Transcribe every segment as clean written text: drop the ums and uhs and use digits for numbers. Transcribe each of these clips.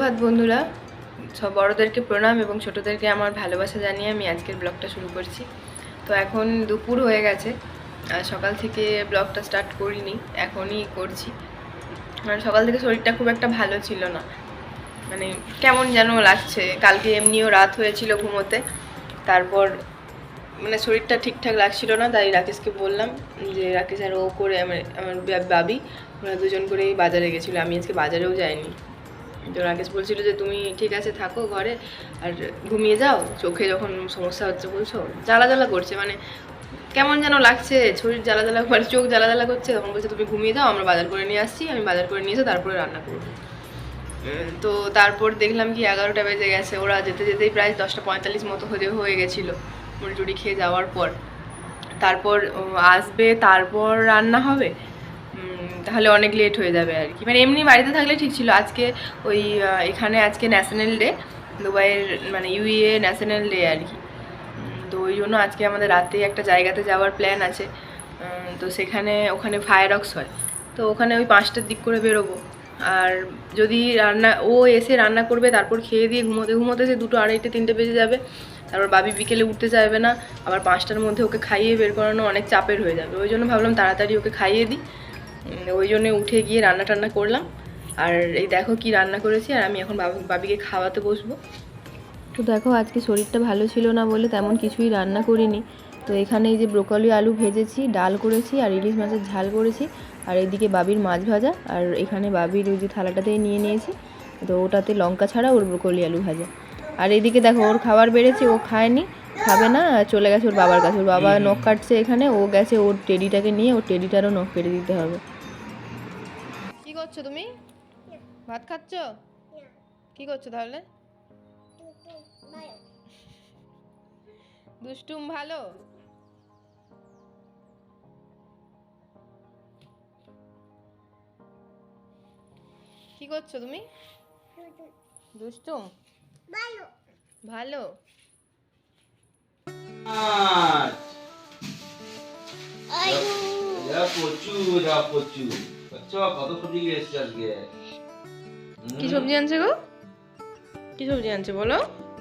সুপ্রভাত বন্ধুরা, সব বড়দেরকে প্রণাম এবং ছোটদেরকে আমার ভালোবাসা জানিয়ে আমি আজকের ব্লগটা শুরু করছি। তো এখন দুপুর হয়ে গেছে, সকাল থেকে ব্লগটা স্টার্ট করিনি, এখনই করছি। মানে সকাল থেকে শরীরটা খুব একটা ভালো ছিল না, মানে কেমন যেন লাগছে। কালকে এমনিও রাত হয়েছিল ঘুমোতে, তারপর মানে শরীরটা ঠিকঠাক লাগছিল না। তাই রাকেশকে বললাম যে রাকেশ আর ও করে আমার বাবি ওরা দুজন করেই বাজারে গেছিলো, আমি আজকে বাজারেও যাইনি। তো রাকেশ বলছিল যে তুমি ঠিক আছে থাকো ঘরে আর ঘুমিয়ে যাও, চোখে যখন সমস্যা হচ্ছে বলছো জ্বালা জ্বালা করছে, মানে কেমন যেন লাগছে, শরীর জ্বালা জ্বালা মানে চোখ জ্বালা জ্বালা করছে, তখন বলছে তুমি ঘুমিয়ে যাও, আমরা বাজার করে নিয়ে আসছি, আমি বাজার করে নিয়ে এসে তারপরে রান্না করবো। তো তারপর দেখলাম কি 11টা বেজে গেছে, ওরা যেতে যেতেই প্রায় 10:45 মতো হয়ে গেছিলো মুড়ি খেয়ে যাওয়ার পর। তারপর আসবে, তারপর রান্না হবে, তাহলে অনেক লেট হয়ে যাবে আর কি। মানে এমনি বাড়িতে থাকলে ঠিক ছিল। আজকে ওই এখানে আজকে ন্যাশনাল ডে, দুবাইয়ের মানে ইউএ ন্যাশনাল ডে আর কি। তো ওই জন্য আজকে আমাদের রাতে একটা জায়গাতে যাওয়ার প্ল্যান আছে। তো ওখানে ফায়ারওয়ার্কস হয়, তো ওখানে ওই 5টার দিক করে বেরোবো। আর যদি ও এসে রান্না করবে, তারপর খেয়ে দিয়ে ঘুমোতে সে 2, 2:30, 3টে বেজে যাবে। তারপর বাবি বিকেলে উঠতে চাইবে না, আবার 5টার মধ্যে ওকে খাইয়ে বের করানো অনেক চাপের হয়ে যাবে। ওই জন্য ভাবলাম তাড়াতাড়ি ওকে খাইয়ে দিই, ওই জন্য উঠে গিয়ে রান্না করলাম। আর এই দেখো কি রান্না করেছি, আর আমি এখন বাবিকে খাওয়াতে বসবো। তো দেখো আজকে শরীরটা ভালো ছিল না বলে তেমন কিছুই রান্না করিনি। তো এখানে এই যে ব্রোকলি আলু ভেজেছি, ডাল করেছি, আর ইলিশ মাছের ঝাল করেছি, আর এইদিকে বাবির মাছ ভাজা, আর এখানে বাবির ওই যে থালাটাতেই নিয়ে নিয়েছি, তো ওটাতে লঙ্কা ছাড়া ওর ব্রোকলি আলু ভাজা। আর এইদিকে দেখো ওর খাবার বেড়েছে, ও খায়নি, খাবে না, চলে গেছে ওর বাবার কাছে। ওর বাবা নখ কাটছে এখানে, ও গেছে ওর টেডিটাকে নিয়ে, ওর টেডিটারও নখ কেটে দিতে হবে। কি করছো তুমি? ভাত খাচ্ছ? কি করছো তাহলে? দুষ্টুম ভালো। কি করছো তুমি? দুষ্টুম ভালো। কি সবজি আনছে গো? কি সবজি আনছে বলো?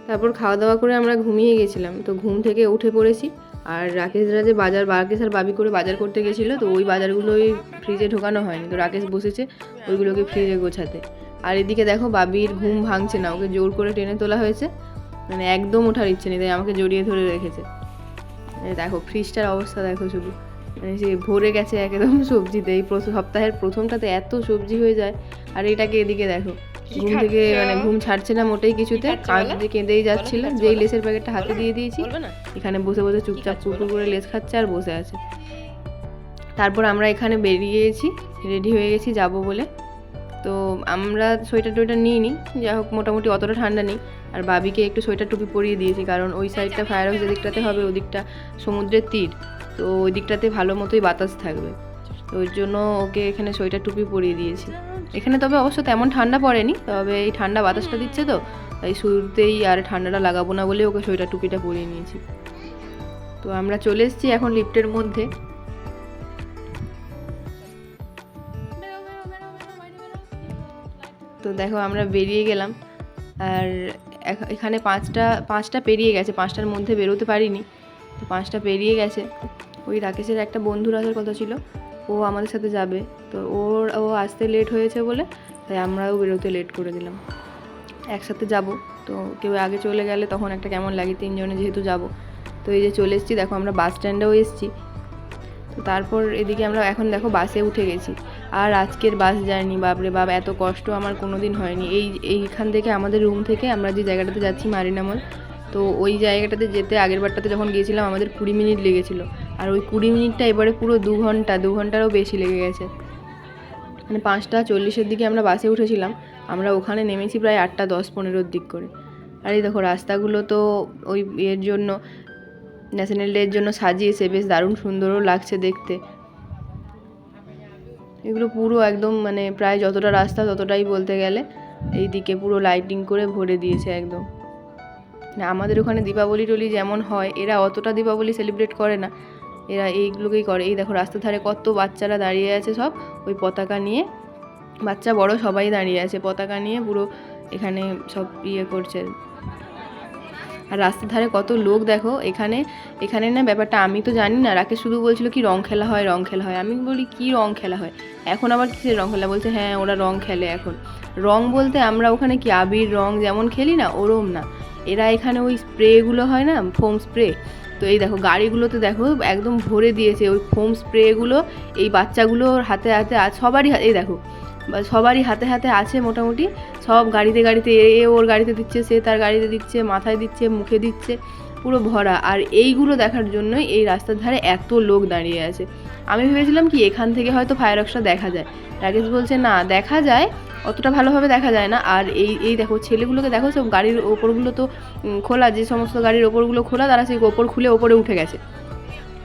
তারপর খাওয়া দাওয়া করে আমরা ঘুমিয়ে গেছিলাম। তো ঘুম থেকে উঠে পড়েছি, আর রাকেশরা যে রাকেশ আর বাবি করে বাজার করতে গেছিলো, তো ওই বাজারগুলোই ফ্রিজে ঢোকানো হয়নি। তো রাকেশ বসেছে ওইগুলোকে ফ্রিজে গোছাতে। আর এদিকে দেখো বাবির ঘুম ভাঙছে না, ওকে জোর করে টেনে তোলা হয়েছে, মানে একদম ওঠার ইচ্ছে নেই, তাই আমাকে জড়িয়ে ধরে রেখেছে। দেখো ফ্রিজটার অবস্থা দেখো শুধু, মানে সে ভরে গেছে একদম সবজিতে। এই সপ্তাহের প্রথমটাতে এত সবজি হয়ে যায়। আর এটাকে এদিকে দেখো ঘুম থেকে মানে ঘুম ছাড়ছে না মোটেই কিছুতে, কাঁদতে কেঁদেই যাচ্ছিল। যেই লেসের প্যাকেটটা হাতে দিয়ে দিয়েছি, এখানে বসে বসে চুপচাপ কুকুর করে লেস খাচ্ছে আর বসে আছে। তারপর আমরা এখানে বেরিয়েছি, রেডি হয়ে গেছি যাব বলে। তো আমরা সোয়েটার টোয়েটার নিইনি, যা হোক মোটামুটি অতটা ঠান্ডা নেই। আর বাবিকে একটু সোয়েটার টুপি পরিয়ে দিয়েছি, কারণ ওই সাইডটা ফায়ারওয়ার্কস যে দিকটাতে হবে, ওই দিকটা সমুদ্রের তীর, তো ওই দিকটাতে ভালো মতোই বাতাস থাকবে। তো ওই জন্য ওকে এখানে সোয়েটার টুপি পরিয়ে দিয়েছি। এখানে তবে অবশ্য তেমন ঠান্ডা পড়েনি, তবে এই ঠান্ডা বাতাসটা দিচ্ছে, তো তাই শুরুতেই আর ঠান্ডাটা লাগাবো না বলে ওকে সোয়েটার টুপিটা পরিয়ে নিয়েছি। তো আমরা চলে এসেছি এখন লিফটের মধ্যে। তো দেখো আমরা বেরিয়ে গেলাম, আর এখানে 5টা পেরিয়ে গেছে, 5টার মধ্যে বেরোতে পারিনি। তো 5টা পেরিয়ে গেছে। ওই রাকেশের একটা বন্ধুর আসার কথা ছিল, ও আমাদের সাথে যাবে। তো ও আসতে লেট হয়েছে বলে তাই আমরাও বেরোতে লেট করে দিলাম। একসাথে যাব, তো কেউ আগে চলে গেলে তখন একটা কেমন লাগে, 3জনে যেহেতু যাব। তো এই যে চলে এসেছি, দেখো আমরা বাস স্ট্যান্ডেও এসেছি। তো তারপর এদিকে আমরা এখন দেখো বাসে উঠে গেছি। আর আজকের বাস জার্নি বাপরে বাপ, এত কষ্ট আমার কোনো দিন হয়নি। এইখান থেকে আমাদের রুম থেকে আমরা যে জায়গাটাতে যাচ্ছি মারিনা মল, তো ওই জায়গাটাতে যেতে আগের বারটাতে যখন গিয়েছিলাম আমাদের 20 মিনিট লেগেছিল। আর ওই 20 মিনিটটা এবারে পুরো 2 ঘন্টারও বেশি লেগে গেছে। মানে 5:40 দিকে আমরা বাসে উঠেছিলাম, আমরা ওখানে নেমেছি প্রায় 8:10-15 দিক করে। আর এই দেখো রাস্তাগুলো তো ওই এর জন্য, ন্যাশনাল ডের জন্য সাজিয়েছে, বেশ দারুণ সুন্দরও লাগছে দেখতে। এগুলো পুরো একদম মানে প্রায় যতটা রাস্তা ততটাই বলতে গেলে এই দিকে পুরো লাইটিং করে ভরে দিয়েছে একদম। আমাদের ওখানে দীপাবলি টলি যেমন হয়, এরা অতটা দীপাবলি সেলিব্রেট করে না, এরা এইগুলোকেই করে। এই দেখো রাস্তার ধারে কত বাচ্চারা দাঁড়িয়ে আছে, সব ওই পতাকা নিয়ে, বাচ্চা বড় সবাই দাঁড়িয়ে আছে পতাকা নিয়ে পুরো এখানে সব ইয়ে করছে। আর রাস্তার ধারে কত লোক দেখো। এখানে না ব্যাপারটা আমি তো জানি না, রাকেশ শুধু বলছিল কি রং খেলা হয়, রং খেলা হয়। আমি বলি কি রং খেলা হয় এখন, আবার কিসের রং খেলা? বলছে হ্যাঁ ওরা রং খেলে এখন। রং বলতে আমরা ওখানে কি আবির রং যেমন খেলি না, ওরম না। এরা এখানে ওই স্প্রেগুলো হয় না, ফোম স্প্রে। তো এই দেখো গাড়িগুলোতে দেখো একদম ভরে দিয়েছে ওই ফোম স্প্রেগুলো। এই বাচ্চাগুলোর হাতে হাতে সবারই, এই দেখো সবারই হাতে হাতে আছে মোটামুটি। সব গাড়িতে এ ওর গাড়িতে দিচ্ছে, সে তার গাড়িতে দিচ্ছে, মাথায় দিচ্ছে, মুখে দিচ্ছে, পুরো ভরা। আর এইগুলো দেখার জন্যই এই রাস্তার ধারে এত লোক দাঁড়িয়ে আছে। আমি ভেবেছিলাম কি এখান থেকে হয়তো ফায়ারওয়ার্কসটা দেখা যায়। রাকেশ বলছে না, দেখা যায়, অতটা ভালোভাবে দেখা যায় না। আর এই দেখো ছেলেগুলোকে দেখো, সব গাড়ির ওপরগুলো তো খোলা, যে সমস্ত গাড়ির ওপরগুলো খোলা তারা সেই ওপর খুলে ওপরে উঠে গেছে,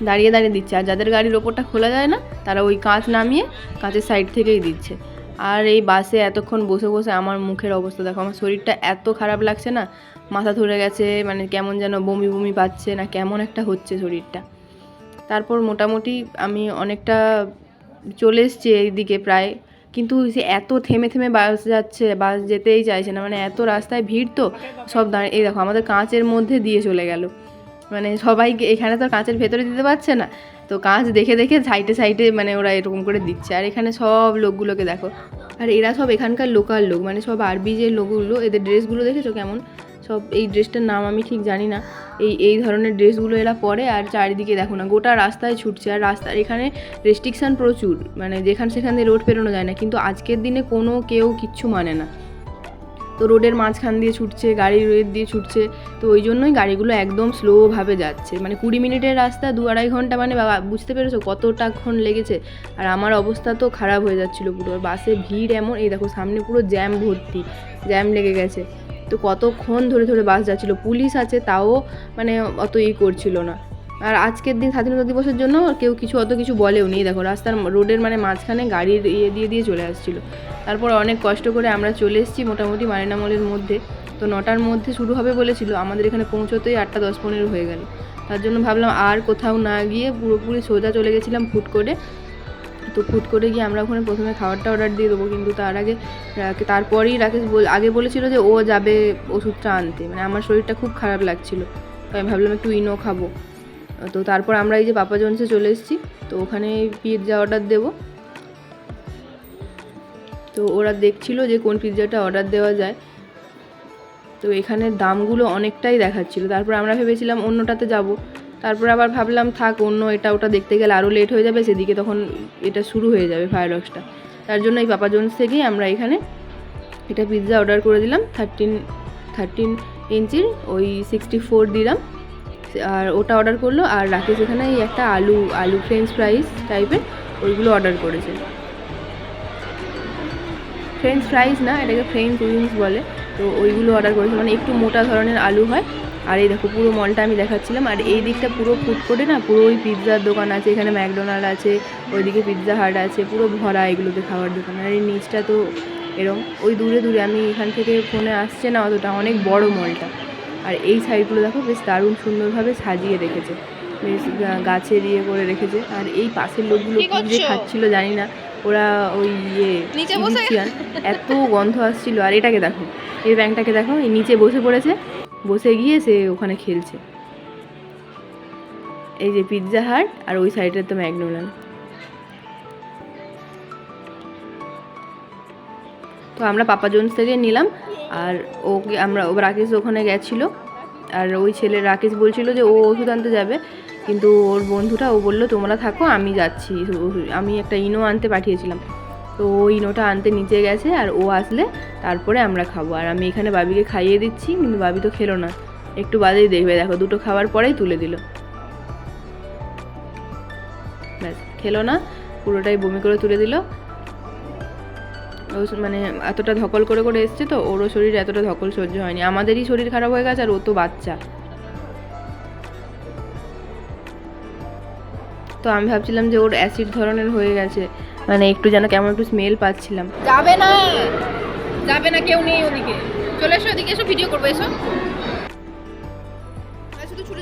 দাঁড়িয়ে দাঁড়িয়ে দিচ্ছে। আর যাদের গাড়ির ওপরটা খোলা যায় না তারা ওই কাঁচ নামিয়ে কাঁচের সাইড থেকেই দিচ্ছে। আর এই বাসে এতক্ষণ বসে বসে আমার মুখের অবস্থা দেখো, আমার শরীরটা এত খারাপ লাগছে না, মাথা ধরে গেছে, মানে কেমন যেন বমি বমি পাচ্ছে না, কেমন একটা হচ্ছে শরীরটা। তারপর মোটামুটি আমি অনেকটা চলে এসছি এইদিকে প্রায়, কিন্তু সে এত থেমে থেমে বাস যাচ্ছে, বাস যেতেই চাইছে না, মানে এত রাস্তায় ভিড় তো সব দাঁড়িয়ে। এই দেখো আমাদের কাঁচের মধ্যে দিয়ে চলে গেল, মানে সবাইকে এখানে তো কাঁচের ভেতরে দিতে পারছে না, তো কাঁচ দেখে দেখে সাইডে সাইডে মানে ওরা এরকম করে দিচ্ছে। আর এখানে সব লোকগুলোকে দেখো, আর এরা সব এখানকার লোকাল লোক, মানে সব আরবি যে লোকগুলো, এদের ড্রেসগুলো দেখেছো কেমন সব? এই ড্রেসটার নাম আমি ঠিক জানি না, এই ধরনের ড্রেসগুলো এরা পরে। আর চারিদিকে দেখো না, গোটা রাস্তায় ছুটছে। আর রাস্তার এখানে রেস্ট্রিকশান প্রচুর, মানে সেখান দিয়ে রোড পেরোনো যায় না, কিন্তু আজকের দিনে কেউ কিচ্ছু মানে না। তো রোডের মাঝখান দিয়ে ছুটছে, গাড়ি রোড দিয়ে ছুটছে, তো ওই জন্যই গাড়িগুলো একদম স্লোভাবে যাচ্ছে। মানে 20 মিনিটের রাস্তা 2-2.5 ঘন্টা, মানে বুঝতে পেরেছো কতটাক্ষণ লেগেছে। আর আমার অবস্থা তো খারাপ হয়ে যাচ্ছিলো পুরো, বাসে ভিড় এমন, এই দেখো সামনে পুরো জ্যাম ভর্তি, জ্যাম লেগে গেছে। তো কতক্ষণ ধরে ধরে বাস যাচ্ছিলো, পুলিশ আছে তাও মানে অত করছিল না। আর আজকের দিন স্বাধীনতা দিবসের জন্য কেউ অত কিছু বলেও নি। দেখো রাস্তার রোডের মানে মাঝখানে গাড়ির দিয়ে চলে আসছিলো। তারপর অনেক কষ্ট করে আমরা চলে এসেছি মোটামুটি মারিনা মলের মধ্যে। তো 9টার মধ্যে শুরু হবে বলেছিল, আমাদের এখানে পৌঁছতেই 8টা 10-15 হয়ে গেল। তার জন্য ভাবলাম আর কোথাও না গিয়ে পুরোপুরি সোজা চলে গেছিলাম ফুড কোর্টে। তো ফুড কোর্টে গিয়ে আমরা ওখানে প্রথমে খাবারটা অর্ডার দিয়ে দেবো, কিন্তু তারপরেই রাকেশ আগে বলেছিল যে ও যাবে ওষুধটা আনতে, মানে আমার শরীরটা খুব খারাপ লাগছিলো, তো আমি ভাবলাম একটু ইনো খাবো। তো তারপর আমরা এই যে পাপা জনসে চলে এসেছি, তো ওখানে পিৎজা অর্ডার দেবো। তো ওরা দেখছিল যে কোন পিৎজাটা অর্ডার দেওয়া যায়। তো এখানে দামগুলো অনেকটাই দেখাচ্ছিল। তারপর আমরা ভেবেছিলাম অন্যটাতে যাব, তারপর আবার ভাবলাম থাক, অন্য এটা ওটা দেখতে গেলে আরও লেট হয়ে যাবে, সেদিকে তখন এটা শুরু হয়ে যাবে ফায়ারওয়ার্কসটা। তার জন্য এই পাপা জোন্স থেকেই আমরা এখানে এটা পিৎজা অর্ডার করে দিলাম। 13 ইঞ্চির ওই 64 দিলাম, আর ওটা অর্ডার করলো। আর রাকেশ এখানে এই একটা আলু ফ্রেঞ্চ ফ্রাইস টাইপের ওইগুলো অর্ডার করেছে। ফ্রেঞ্চ ফ্রাইস না, এটাকে ফ্রেঞ্চ উইংস বলে। তো ওইগুলো অর্ডার করেছে, মানে একটু মোটা ধরনের আলু হয়। আর এই দেখো পুরো মলটা আমি দেখাচ্ছিলাম। আর এই দিকটা পুরো ফুড কোর্টে না, পুরো ওই পিৎজার দোকান আছে, এখানে ম্যাকডোনাল্ড আছে, ওইদিকে পিৎজা হাট আছে, পুরো ভরা এগুলোতে খাওয়ার দোকান। আর এই নিচটা তো এরকম ওই দূরে দূরে, আমি এখান থেকে ফোনে আসছে না অতটা, অনেক বড় মলটা। আর এই সাইডগুলো দেখো বেশ দারুণ সুন্দরভাবে সাজিয়ে রেখেছে, বেশ গাছের করে রেখেছে। আর এই পাশের লোকগুলো কি যে খাচ্ছিল জানি না, ওরা ওই ইজিপশিয়ান, এত গন্ধ আসছিল। আর এটাকে দেখো, এই ব্যাংকটাকে দেখো, এই নিচে বসে পড়েছে, বসে গিয়ে সে ওখানে খেলছে। এই যে পিৎজা হাট, আর ওই সাইডের তো ম্যাকডোনাল্ড। তো আমরা পাপা জোন্স থেকে নিলাম। আর রাকেশ ওখানে গেছিলো, আর ওই ছেলে রাকেশ বলছিল যে ও ওষুধ আনতে যাবে, কিন্তু ওর বন্ধুটা ও বললো তোমরা থাকো, আমি যাচ্ছি। আমি একটা ইনো আনতে পাঠিয়েছিলাম, তো ও ইনোটা আনতে নিচে গেছে, আর ও আসলে তারপরে আমরা খাবো। আর আমি এখানে বাবিকে খাইয়ে দিচ্ছি, কিন্তু বাবি তো খেলো না, একটু বাদেই দেখবে। দেখো দুটো খাওয়ার পরেই তুলে দিল, ব্যাস খেলো না, পুরোটাই বমি করে তুলে দিল। ও মানে এতটা ধকল করে করে এসছে, তো ওরও শরীর এতটা ধকল সহ্য হয়নি, আমাদেরই শরীর খারাপ হয়ে গেছে, আর ও তো বাচ্চা। তো আমি ভাবছিলাম যে ওর অ্যাসিড ধরনের হয়ে গেছে, মানে একটু যেন কেমন একটু স্মেল পাচ্ছিলাম। যাবে না কেউ নেই ওদিকে, চলে এসো ওদিকে, এসো ভিডিও করবো, এসো। শুধু ছুটে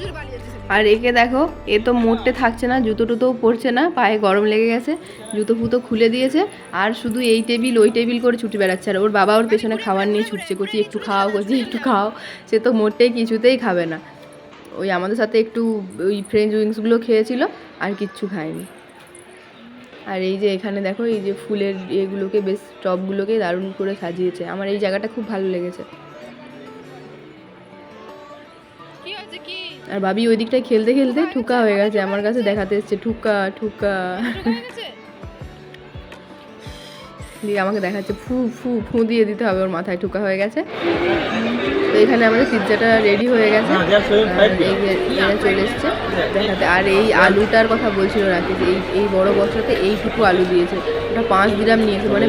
আর একে দেখো, এ তো মোটে থাকছে না, জুতো টুতোও পরছে না, পায়ে গরম লেগে গেছে, জুতো ফুতো খুলে দিয়েছে, আর শুধু এই টেবিল ওই টেবিল করে ছুটে বেড়াচ্ছে। আর ওর বাবা ওর পেছনে খাবার নিয়ে ছুটছে, করছি একটু খাও, করছি একটু খাও। সে তো মোটেই কিছুতেই খাবে না। ওই আমাদের সাথে একটু ওই ফ্রেঞ্চ উইংসগুলো খেয়েছিল, আর কিচ্ছু খায়নি। আর এই যে এখানে দেখো, এই যে ফুলের এগুলোকে, বেশ টবগুলোকে দারুণ করে সাজিয়েছে। আমার এই জায়গাটা খুব ভালো লেগেছে। আর ভাবি ওই দিকটায় খেলতে খেলতে ঠুকা হয়ে গেছে, আমার কাছে দেখাতে এসছে ঠুকা ঠুকা, দিয়ে আমাকে দেখাচ্ছে ফু ফু ফু দিয়ে দিতে হবে, ওর মাথায় ঠুকা হয়ে গেছে। তো এখানে আমাদের পিৎজাটা রেডি হয়ে গেছে, চলে এসছে দেখাতে। আর এই আলুটার কথা বলছিল রাকেশ, এই বড় বছরতে এইটুকু আলু দিয়েছে, ওটা 5 গ্রাম নিয়েছে, মানে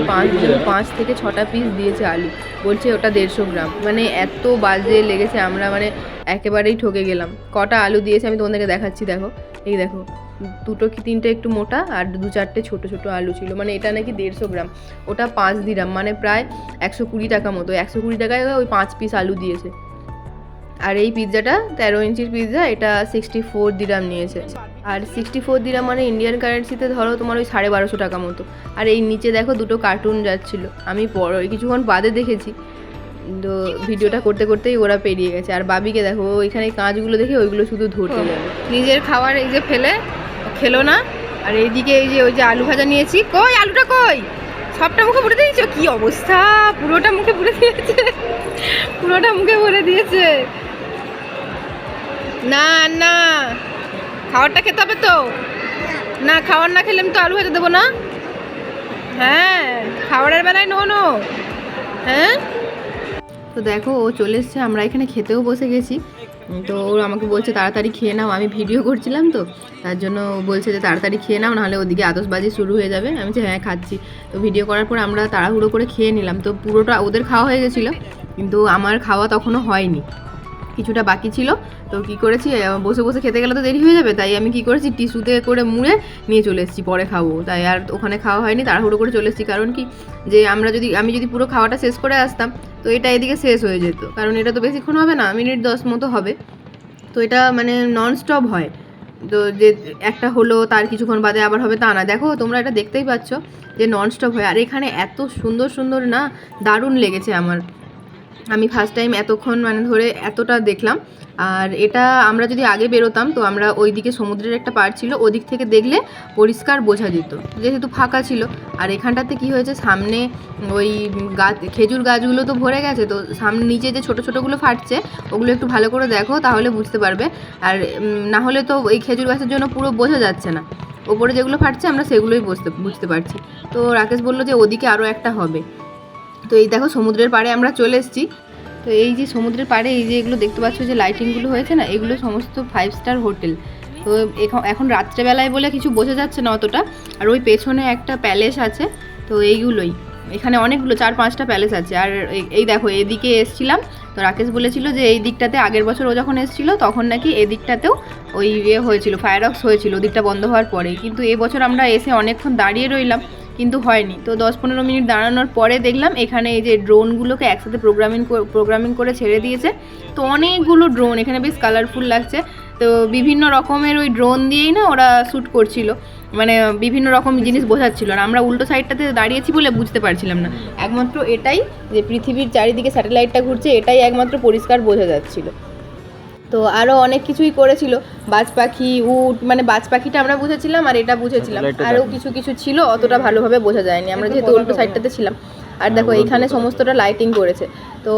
5 থেকে 6টা পিস দিয়েছে আলু, বলছে ওটা 150 গ্রাম। মানে এত বাজে লেগেছে, আমরা মানে একেবারেই ঠকে গেলাম। কটা আলু দিয়েছে আমি তোমাদেরকে দেখাচ্ছি, দেখো এই দেখো, 2টো কি 3টে একটু মোটা, আর 2-4টে ছোটো ছোটো আলু ছিল। মানে এটা নাকি 150 গ্রাম, ওটা 5 দিরাম, মানে প্রায় 120 টাকা মতো। 120 টাকায় ওই 5 পিস আলু দিয়েছে। আর এই পিৎজাটা 13 ইঞ্চির পিৎজা, এটা 64 দিরাম নিয়েছে। আর 64 দিরাম মানে ইন্ডিয়ান কারেন্সিতে ধরো তোমার ওই 1250 টাকা মতো। আর এই নিচে দেখো 2টো কার্টুন যাচ্ছিল, আমি কিছুক্ষণ বাদে দেখেছি, তো ভিডিওটা করতে করতেই ওরা পেরিয়ে গেছে। আর বাবিকে দেখো, ওইখানে কাঁচগুলো দেখে ওইগুলো শুধু ধরতে যাবে, নিজের খাবার এই যে ফেলে খেলো না। আর এইদিকে এই যে ওই যে আলু ভাজা নিয়েছি, কই আলুটা কই, সবটা মুখে ভরে দিয়েছে, কি অবস্থা, পুরোটা মুখে ভরে দিয়েছে, পুরোটা মুখে ভরে দিয়েছে। না না, খাবারটা খেতে হবে তো, না খাবার না খেলে আমি তো আলু ভাজা দেবো না। হ্যাঁ, খাবারের বেলায় নো। হ্যাঁ, তো দেখো ও চলে এসছে, আমরা এখানে খেতেও বসে গেছি। তো ও আমাকে বলছে তাড়াতাড়ি খেয়ে নাও, আমি ভিডিও করছিলাম তো তার জন্য বলছে যে তাড়াতাড়ি খেয়ে নাও, নাহলে ওদিকে আতশবাজি শুরু হয়ে যাবে। আমি বলছি হ্যাঁ খাচ্ছি। তো ভিডিও করার পর আমরা তাড়াহুড়ো করে খেয়ে নিলাম। তো পুরোটা ওদের খাওয়া হয়ে গেছিলো, কিন্তু আমার খাওয়া তখনও হয়নি, কিছুটা বাকি ছিল। তো কী করেছি, বসে বসে খেতে গেলে তো দেরি হয়ে যাবে, তাই আমি কী করেছি, টিস্যুতে করে মুড়ে নিয়ে চলে এসেছি, পরে খাবো। তাই আর ওখানে খাওয়া হয়নি, তাড়াহুড়ো করে চলে এসেছি। কারণ কি, যে আমি যদি পুরো খাওয়াটা শেষ করে আসতাম, তো এটা এদিকে শেষ হয়ে যেত, কারণ এটা তো বেশিক্ষণ হবে না, মিনিট 10 মতো হবে। তো এটা মানে ননস্টপ হয়, তো যে একটা হলো তার কিছুক্ষণ বাদে আবার হবে তা না। দেখো তোমরা এটা দেখতেই পাচ্ছ যে ননস্টপ হয়। আর এখানে এত সুন্দর সুন্দর না, দারুণ লেগেছে আমার। আমি ফার্স্ট টাইম এতক্ষণ মানে ধরে এতটা দেখলাম। আর এটা আমরা যদি আগে বেরোতাম, তো আমরা ওই দিকে সমুদ্রের একটা পাড় ছিল, ওদিক থেকে দেখলে পরিষ্কার বোঝা যেত, যেহেতু ফাঁকা ছিল। আর এখানটাতে কি হয়েছে, সামনে ওই গাছ, খেজুর গাছগুলো তো ভরে গেছে, তো সামনে নিচে যে ছোটো ছোটোগুলো ফাটছে, ওগুলো একটু ভালো করে দেখো, তাহলে বুঝতে পারবে। আর না হলে তো এই খেজুর গাছের জন্য পুরো বোঝা যাচ্ছে না, ওপরে যেগুলো ফাটছে আমরা সেগুলোই বুঝতে পারছি। তো রাকেশ বললো যে ওদিকে আরও একটা হবে। তো এই দেখো সমুদ্রের পাড়ে আমরা চলে এসেছি। তো এই যে সমুদ্রের পাড়ে এই যে এগুলো দেখতে পাচ্ছ, যে লাইটিংগুলো হয়েছে না, এগুলো সমস্ত 5 স্টার হোটেল। তো এখন রাত্রেবেলায় বলে কিছু বোঝা যাচ্ছে না অতটা। আর ওই পেছনে একটা প্যালেস আছে, তো এইগুলোই, এখানে অনেকগুলো 4-5টা প্যালেস আছে। আর এই দেখো এদিকে এসছিলাম, তো রাকেশ বলেছিল যে এই দিকটাতে আগের বছর ও যখন এসেছিলো তখন নাকি এদিকটাতেও ওই হয়েছিল, ফায়ারওয়ার্কস হয়েছিল ওদিকটা বন্ধ হওয়ার পরে। কিন্তু এবছর আমরা এসে অনেকক্ষণ দাঁড়িয়ে রইলাম, কিন্তু হয়নি। তো 10-15 মিনিট দাঁড়ানোর পরে দেখলাম এখানে এই যে ড্রোনগুলোকে একসাথে প্রোগ্রামিং করে ছেড়ে দিয়েছে। তো অনেকগুলো ড্রোন এখানে, বেশ কালারফুল লাগছে। তো বিভিন্ন রকমের ওই ড্রোন দিয়েই না ওরা শ্যুট করছিল, মানে বিভিন্ন রকম জিনিস বোঝাচ্ছিল। আর আমরা উল্টো সাইডটাতে দাঁড়িয়েছি বলে বুঝতে পারছিলাম না, একমাত্র এটাই যে পৃথিবীর চারিদিকে স্যাটেলাইটটা ঘুরছে, এটাই একমাত্র পরিষ্কার বোঝা যাচ্ছিল। তো আরও অনেক কিছুই করেছিল, বাজ পাখি, উট, মানে বাজ পাখিটা আমরা বুঝেছিলাম, আর এটা বুঝেছিলাম, আরও কিছু কিছু ছিল, অতটা ভালোভাবে বোঝা যায়নি, আমরা যেহেতু উল্টো সাইডটাতে ছিলাম। আর দেখো এইখানে সমস্তটা লাইটিং করেছে। তো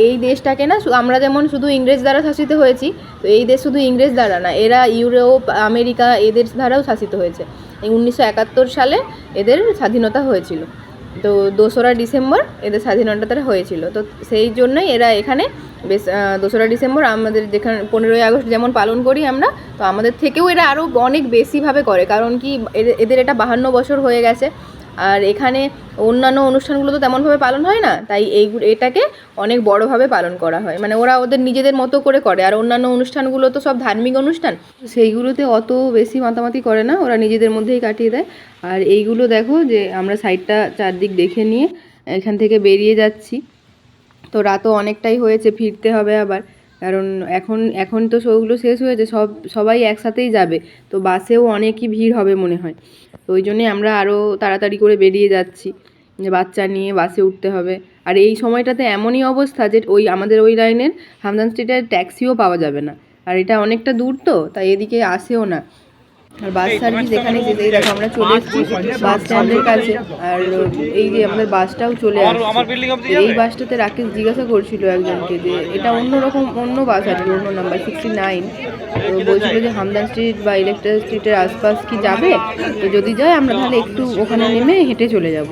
এই দেশটাকে না, আমরা যেমন শুধু ইংরেজ দ্বারা শাসিত হয়েছি, তো এই দেশ শুধু ইংরেজ দ্বারা না, এরা ইউরোপ, আমেরিকা এদের দ্বারাও শাসিত হয়েছে। এই 1971 সালে এদের স্বাধীনতা হয়েছিল। তো 2রা ডিসেম্বর এদের স্বাধীনতাটা হয়েছিল। তো সেই জন্যই এরা এখানে বেশ 2রা ডিসেম্বর আমাদের যেখানে 15ই আগস্ট যেমন পালন করি আমরা, তো আমাদের থেকেও এরা আরও অনেক বেশিভাবে করে। কারণ কি, এদের এটা 52 বছর হয়ে গেছে। আর এখানে অন্যান্য অনুষ্ঠানগুলো তো তেমনভাবে পালন হয় না, তাই এটাকে অনেক বড়োভাবে পালন করা হয়, মানে ওরা ওদের নিজেদের মতো করে করে। আর অন্যান্য অনুষ্ঠানগুলো তো সব ধার্মিক অনুষ্ঠান, সেইগুলোতে অত বেশি মাতামাতি করে না, ওরা নিজেদের মধ্যেই কাটিয়ে দেয়। আর এইগুলো দেখো, যে আমরা সাইডটা চারদিক দেখে নিয়ে এখান থেকে বেরিয়ে যাচ্ছি। তো রাতও অনেকটাই হয়েছে, ফিরতে হবে আবার। কারণ এখন এখন তো শোগুলো শেষ হয়েছে, সবাই একসাথেই যাবে, তো বাসেও অনেকই ভিড় হবে মনে হয়। তো ওই জন্যে আমরা আরও তাড়াতাড়ি করে বেরিয়ে যাচ্ছি, যে বাচ্চা নিয়ে বাসে উঠতে হবে। আর এই সময়টাতে এমনই অবস্থা যে আমাদের ওই লাইনের হামদান স্ট্রিটের ট্যাক্সিও পাওয়া যাবে না, আর এটা অনেকটা দূর, তো তাই এদিকে আসেও না। আর বাস সার্ভিস এখানে যেতেই দেখো আমরা চলে এসেছি বাস স্ট্যান্ডের কাছে। আর এই যে আমাদের বাসটাও চলে আসছে। এই বাসটাতে রাকেশ জিজ্ঞাসা করছিল একজনকে যে এটা অন্যরকম অন্য বাস আর কি, অন্য নাম্বার 69। তো বলছিল যে হামদান স্ট্রিট বা ইলেকট্রিক স্ট্রিটের আশপাশ কি যাবে, তো যদি যায় আমরা তাহলে একটু ওখানে নেমে হেঁটে চলে যাব।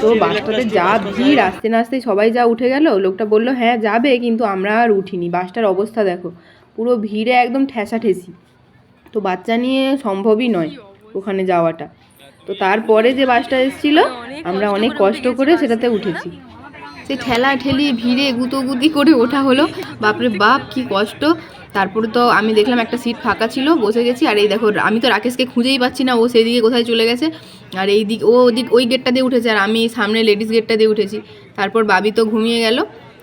তো বাসটাতে যা ভিড়, আসতে না আসতেই সবাই যা উঠে গেল। লোকটা বললো হ্যাঁ যাবে, কিন্তু আমরা আর উঠিনি। বাসটার অবস্থা দেখো, পুরো ভিড়ে একদম ঠেসাঠেসি, তো বাচ্চা নিয়ে সম্ভবই নয় ওখানে যাওয়াটা। তো তারপরে যে বাসটা এসেছিলো আমরা অনেক কষ্ট করে সেটাতে উঠেছি। সে ঠেলা ঠেলি ভিড়ে গুতোগুতি করে ওঠা হলো, বাপরে বাপ কি কষ্ট। তারপরে তো আমি দেখলাম একটা সিট ফাঁকা ছিল, বসে গেছি। আর এই দেখো আমি তো রাকেশকে খুঁজেই পাচ্ছি না, ও সেদিকে কোথায় চলে গেছে। আর এই দিক ওই গেটটা দিয়ে উঠেছে, আর আমি সামনে লেডিস গেটটা দিয়ে উঠেছি। তারপর বাবি তো ঘুমিয়ে গেল।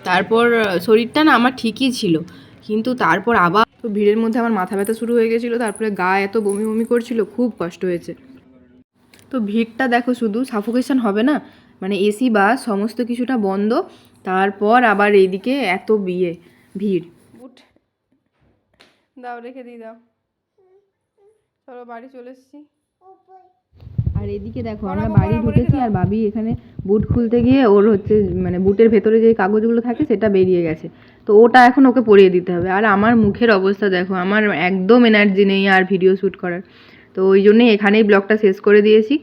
তারপর শরীরটা না আমার ঠিকই ছিল, কিন্তু তারপর আবার তো ভিড়ের মধ্যে আমার মাথা ব্যথা শুরু হয়ে গেছিলো, তারপরে গা এত বমি বমি করছিল, খুব কষ্ট হয়েছে। তো ভিড়টা দেখো, শুধু সাফোকেশন হবে না, মানে এসি বাস সমস্ত কিছুটা বন্ধ, তারপর আবার এইদিকে এত ভিড়। বুট দাও, রেখে দিয়ে দাও, চলো বাড়ি চলে এসেছি। আর এদিকে দেখো আমরা বাড়ি ঢুকেছি, আর বাবি এখানে বুট খুলতে গিয়ে ওর হচ্ছে মানে বুটের ভেতরে যে কাগজগুলো থাকে সেটা বেরিয়ে গেছে, তো ওটা এখন ওকে পরিয়ে দিতে হবে। আর আমার মুখের অবস্থা দেখো, আমার একদম এনার্জি নেই আর ভিডিও শ্যুট করার। তো ওই জন্যই এখানেই ব্লগটা শেষ করে দিয়েছি।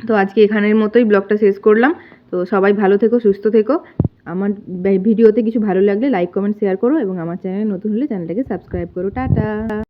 তো আজকে এখানের মতোই ব্লগটা শেষ করলাম। তো সবাই ভালো থেকো, সুস্থ থেকো। আমার ভিডিওতে কিছু ভালো লাগলে লাইক কমেন্ট শেয়ার করো, এবং আমার চ্যানেলে নতুন হলে চ্যানেলটাকে সাবস্ক্রাইব করো। টাটা।